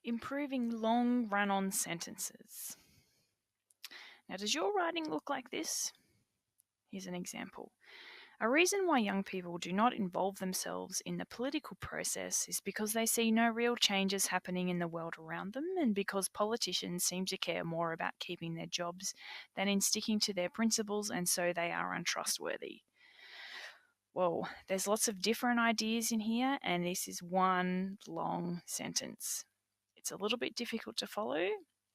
Improving long run-on sentences. Now, does your writing look like this? Here's an example. A reason why young people do not involve themselves in the political process is because they see no real changes happening in the world around them, and because politicians seem to care more about keeping their jobs than in sticking to their principles, and so they are untrustworthy. Well, there's lots of different ideas in here, and this is one long sentence. It's a little bit difficult to follow.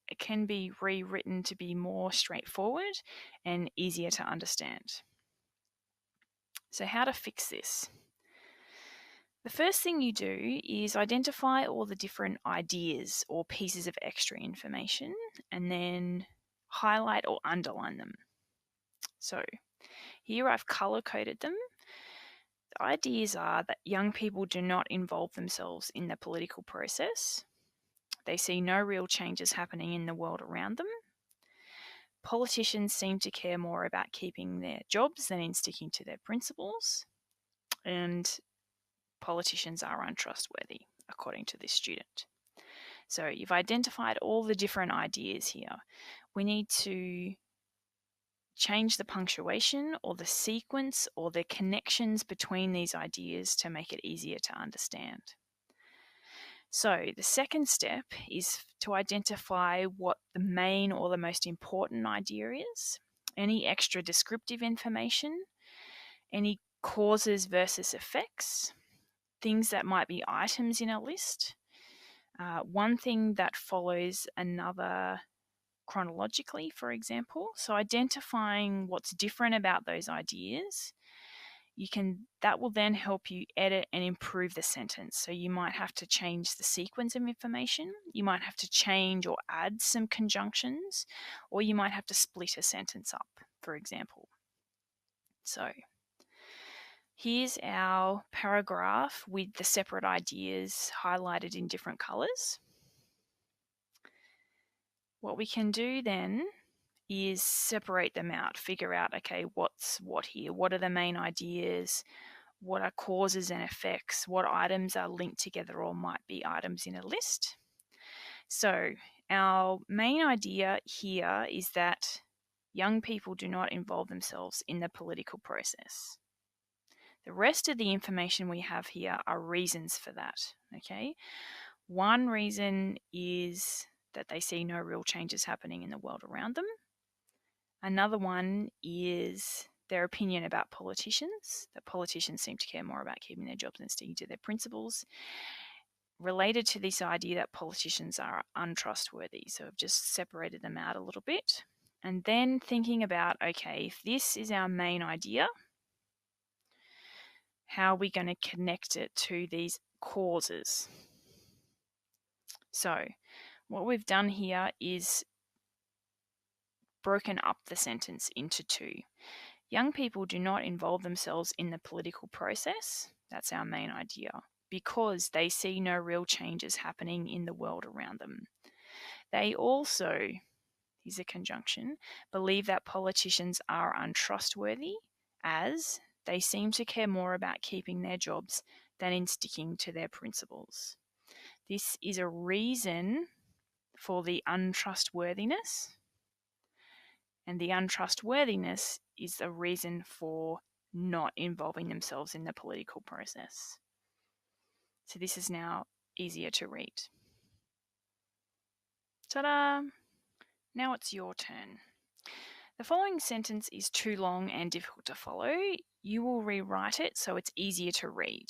It can be rewritten to be more straightforward and easier to understand. So, how to fix this? The first thing you do is identify all the different ideas or pieces of extra information and then highlight or underline them. So, here I've color coded them. The ideas are that young people do not involve themselves in the political process. They see no real changes happening in the world around them. Politicians seem to care more about keeping their jobs than in sticking to their principles. And politicians are untrustworthy, according to this student. So you've identified all the different ideas here. We need to change the punctuation or the sequence or the connections between these ideas to make it easier to understand. So the second step is to identify what the main or the most important idea is, any extra descriptive information, any causes versus effects, things that might be items in a list, one thing that follows another chronologically, for example. So identifying what's different about those ideas, that will then help you edit and improve the sentence. So you might have to change the sequence of information, you might have to change or add some conjunctions, or you might have to split a sentence up, for example. So here's our paragraph with the separate ideas highlighted in different colours. What we can do then is separate them out, figure out, okay, what's what here? What are the main ideas? What are causes and effects? What items are linked together or might be items in a list? So our main idea here is that young people do not involve themselves in the political process. The rest of the information we have here are reasons for that, okay? One reason is that they see no real changes happening in the world around them. Another one is their opinion about politicians, that politicians seem to care more about keeping their jobs than sticking to their principles, related to this idea that politicians are untrustworthy. So I've just separated them out a little bit. And then thinking about, okay, if this is our main idea, how are we going to connect it to these causes? So what we've done here is broken up the sentence into two. Young people do not involve themselves in the political process. That's our main idea, because they see no real changes happening in the world around them. They also, here's a conjunction, believe that politicians are untrustworthy, as they seem to care more about keeping their jobs than in sticking to their principles. This is a reason for the untrustworthiness, and the untrustworthiness is a reason for not involving themselves in the political process. So this is now easier to read. Ta-da! Now it's your turn. The following sentence is too long and difficult to follow. You will rewrite it so it's easier to read.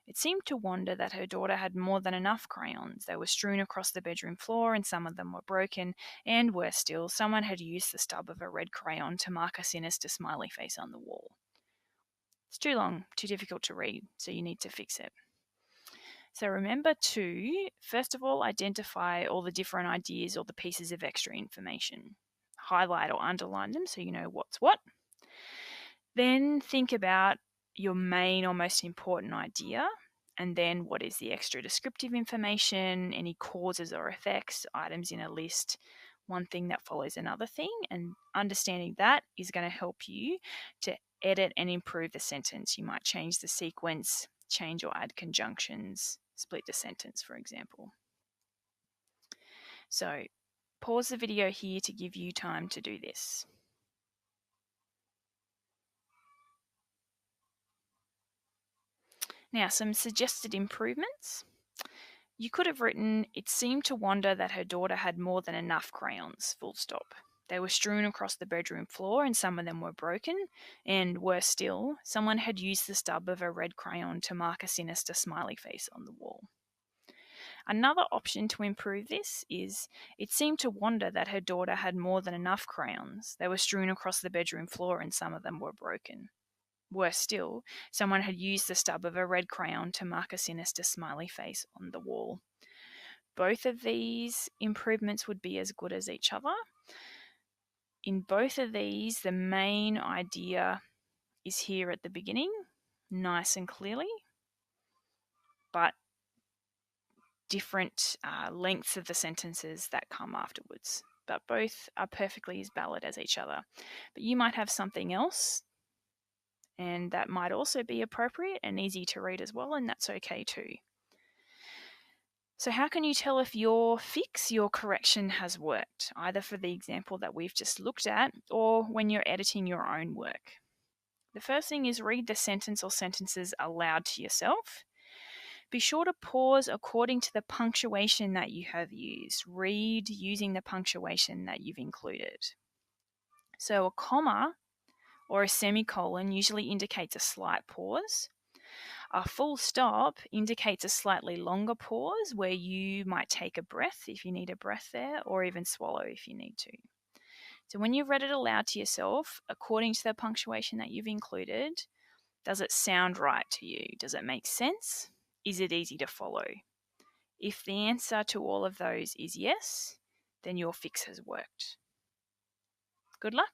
It seemed to Wanda that her daughter had more than enough crayons. They were strewn across the bedroom floor, and some of them were broken, and worse still, someone had used the stub of a red crayon to mark a sinister smiley face on the wall. It's too long, too difficult to read, so you need to fix it. So remember to, first of all, identify all the different ideas or the pieces of extra information. Highlight or underline them so you know what's what. Then think about your main or most important idea, and then what is the extra descriptive information, any causes or effects, items in a list, one thing that follows another thing, and understanding that is going to help you to edit and improve the sentence. You might change the sequence, change or add conjunctions, split the sentence, for example. So pause the video here to give you time to do this. Now, some suggested improvements. You could have written, it seemed to Wanda that her daughter had more than enough crayons, full stop. They were strewn across the bedroom floor and some of them were broken. And worse still, someone had used the stub of a red crayon to mark a sinister smiley face on the wall. Another option to improve this is, it seemed to Wanda that her daughter had more than enough crayons. They were strewn across the bedroom floor and some of them were broken. Worse still, someone had used the stub of a red crayon to mark a sinister smiley face on the wall. Both of these improvements would be as good as each other. In both of these, the main idea is here at the beginning, nice and clearly, but different lengths of the sentences that come afterwards. But both are perfectly as valid as each other. But you might have something else, and that might also be appropriate and easy to read as well, and that's okay too. So how can you tell if your fix, your correction has worked, either for the example that we've just looked at or when you're editing your own work? The first thing is read the sentence or sentences aloud to yourself. Be sure to pause according to the punctuation that you have used. Read using the punctuation that you've included. So a comma or a semicolon usually indicates a slight pause. A full stop indicates a slightly longer pause where you might take a breath if you need a breath there, or even swallow if you need to. So when you've read it aloud to yourself, according to the punctuation that you've included, does it sound right to you? Does it make sense? Is it easy to follow? If the answer to all of those is yes, then your fix has worked. Good luck.